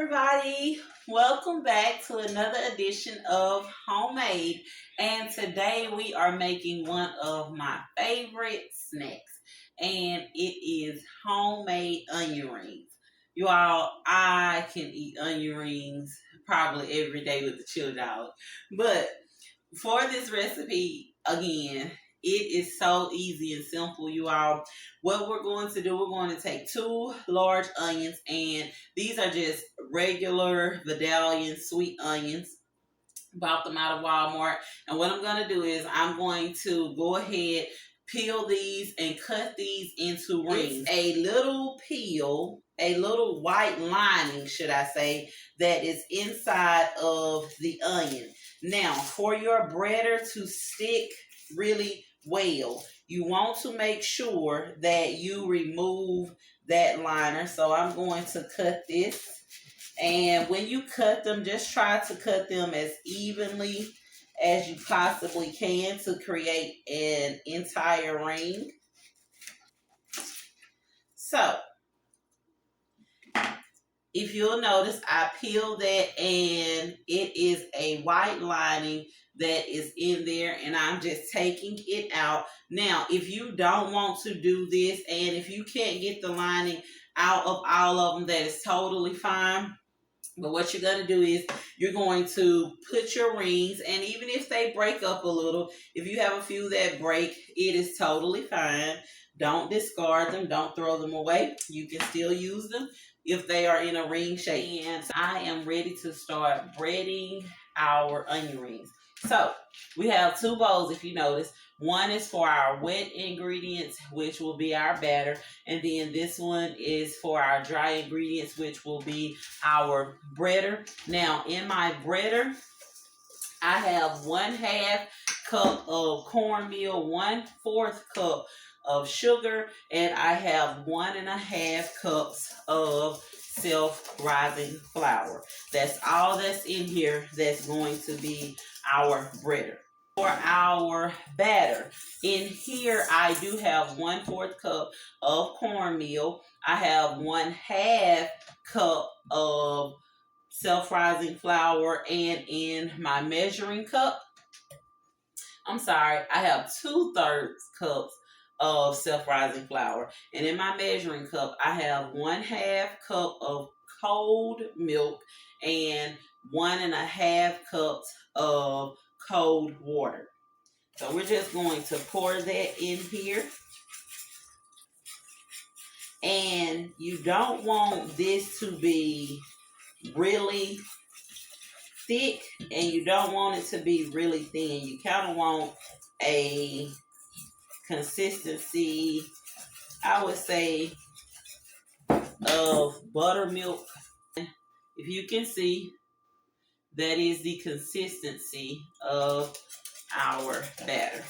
everybody. Welcome back to another edition of Homemade. And today we are making one of my favorite snacks, and it is homemade onion rings. You all, I can eat onion rings probably every day with the chill dog. But for this recipe, again, it is so easy and simple, you all. What we're going to do, we're going to take 2 large onions, and these are just regular Vidalian sweet onions. Bought them out of Walmart. And what I'm going to do is I'm going to go ahead, peel these and cut these into rings. A little peel, a little white lining, should I say, that is inside of the onion. Now, for your breader to stick really well, you want to make sure that you remove that liner. So I'm going to cut this. And when you cut them, just try to cut them as evenly as you possibly can to create an entire ring. So, if you'll notice, I peeled that and it is a white lining that is in there, and I'm just taking it out. Now, if you don't want to do this, and if you can't get the lining out of all of them, that is totally fine. But what you're going to do is you're going to put your rings, and even if they break up a little, if you have a few that break, it is totally fine. Don't discard them. Don't throw them away. You can still use them if they are in a ring shape. And I am ready to start breading our onion rings. So we have 2 bowls, if you notice. One is for our wet ingredients, which will be our batter. And then this one is for our dry ingredients, which will be our breader. Now, in my breader, I have 1/2 cup of cornmeal, 1/4 cup of sugar, and I have 1.5 cups of self-rising flour. That's all that's in here that's going to be our breader. For our batter, in here I do have 1/4 cup of cornmeal. I have 1/2 cup of self-rising flour, and in my measuring cup, I have 2/3 cups of self-rising flour. And in my measuring cup, I have 1/2 cup of cold milk and 1.5 cups of cold water. So we're just going to pour that in here. And you don't want this to be really thick, and you don't want it to be really thin. You kind of want a consistency, I would say, of buttermilk. If you can see, that is the consistency of our batter.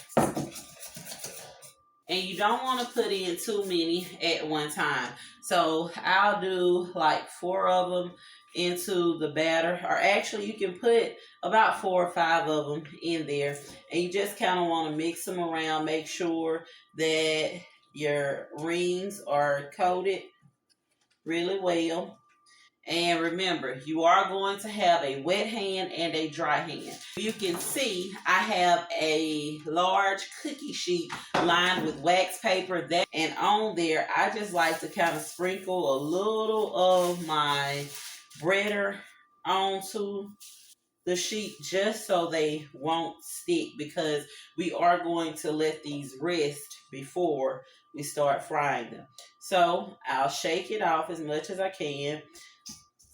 And you don't want to put in too many at one time. So I'll do like 4 of them into the batter, or actually you can put about 4 or 5 of them in there, and you just kind of want to mix them around. Make sure that your rings are coated really well. And remember, you are going to have a wet hand and a dry hand. You can see I have a large cookie sheet lined with wax paper, and on there I just like to kind of sprinkle a little of my breader onto the sheet just so they won't stick, because we are going to let these rest before we start frying them. So I'll shake it off as much as I can.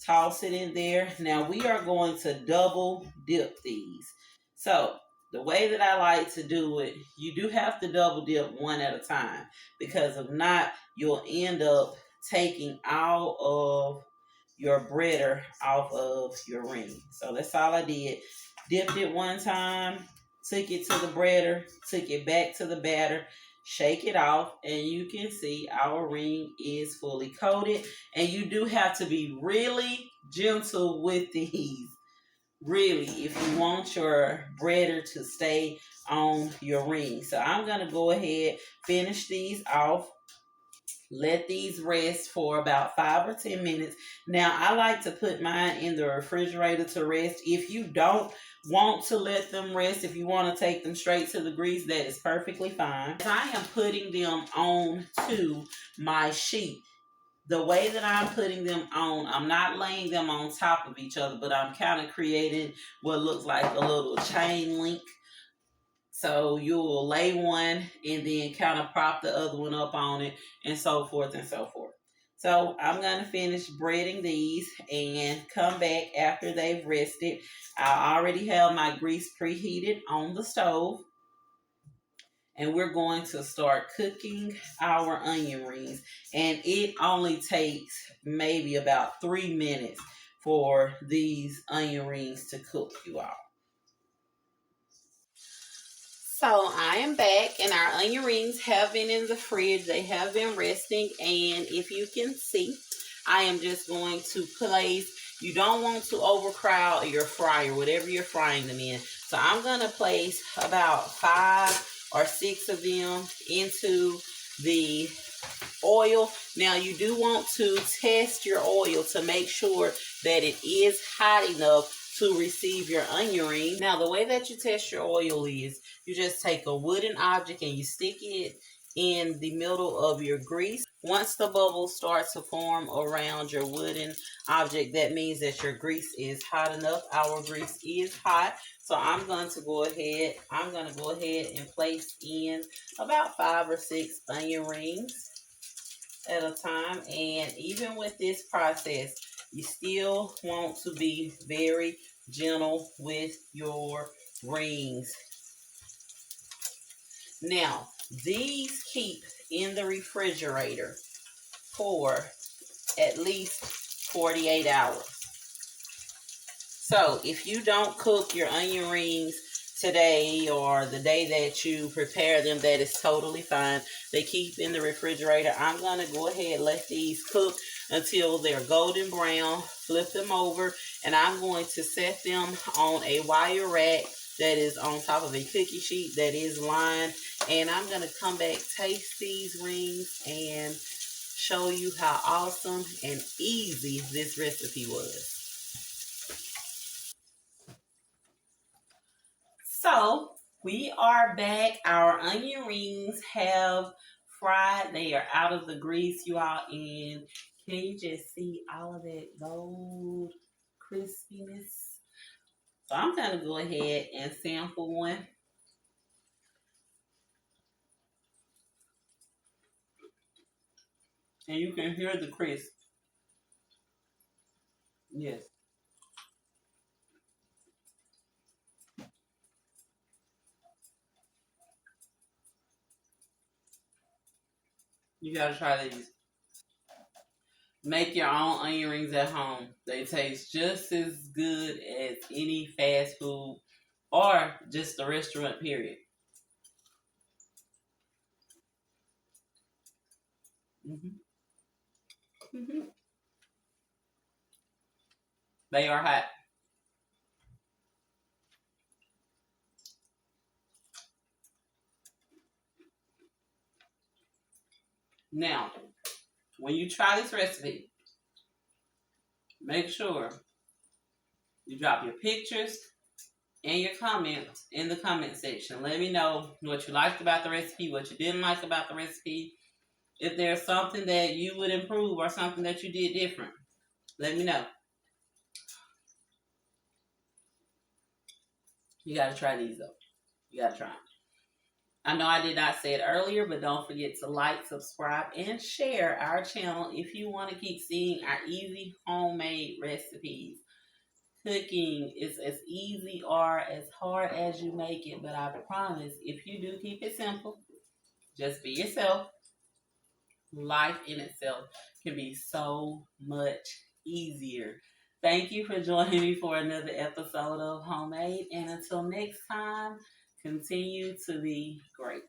Toss it in there. Now we are going to double dip these. So the way that I like to do it, you do have to double dip one at a time, because if not, you'll end up taking all of your breader off of your ring. So that's all I did. Dipped it one time, took it to the breader, took it back to the batter, shake it off, and you can see our ring is fully coated. And you do have to be really gentle with these, really, if you want your breader to stay on your ring. So I'm going to go ahead, finish these off. Let these rest for about 5 or 10 minutes. Now, I like to put mine in the refrigerator to rest. If you don't want to let them rest, if you want to take them straight to the grease, that is perfectly fine. I am putting them on to my sheet. The way that I'm putting them on, I'm not laying them on top of each other, but I'm kind of creating what looks like a little chain link. So you'll lay one and then kind of prop the other one up on it, and so forth and so forth. So I'm going to finish breading these and come back after they've rested. I already have my grease preheated on the stove. And we're going to start cooking our onion rings. And it only takes maybe about 3 minutes for these onion rings to cook, you all. So I am back, and our onion rings have been in the fridge. They have been resting, and if you can see, I am just going to place, you don't want to overcrowd your fryer, whatever you're frying them in. So I'm going to place about 5 or 6 of them into the oil. Now, you do want to test your oil to make sure that it is hot enough to receive your onion ring. Now, the way that you test your oil is you just take a wooden object and you stick it in the middle of your grease. Once the bubbles start to form around your wooden object, that means that your grease is hot enough. Our grease is hot. So I'm going to go ahead and place in about 5 or 6 onion rings at a time. And even with this process, you still want to be very gentle with your rings. Now, these keep in the refrigerator for at least 48 hours. So if you don't cook your onion rings today or the day that you prepare them, that is totally fine. They keep in the refrigerator. I'm going to go ahead and let these cook until they're golden brown. Flip them over, and I'm going to set them on a wire rack that is on top of a cookie sheet that is lined. And I'm going to come back, taste these rings, and show you how awesome and easy this recipe was. So we are back. Our onion rings have fried. They are out of the grease, you all. And can you just see all of that gold crispiness? So I'm going to go ahead and sample one. And you can hear the crisp. Yes. You got to try these. Make your own onion rings at home. They taste just as good as any fast food or just a restaurant, period. Mm-hmm. Mm-hmm. They are hot. Now, when you try this recipe, make sure you drop your pictures and your comments in the comment section. Let me know what you liked about the recipe, what you didn't like about the recipe. If there's something that you would improve or something that you did different, let me know. You got to try these though. You got to try them. I know I did not say it earlier, but don't forget to like, subscribe, and share our channel if you want to keep seeing our easy homemade recipes. Cooking is as easy or as hard as you make it, but I promise if you do keep it simple, just be yourself, life in itself can be so much easier. Thank you for joining me for another episode of Homemade, and until next time, continue to be great.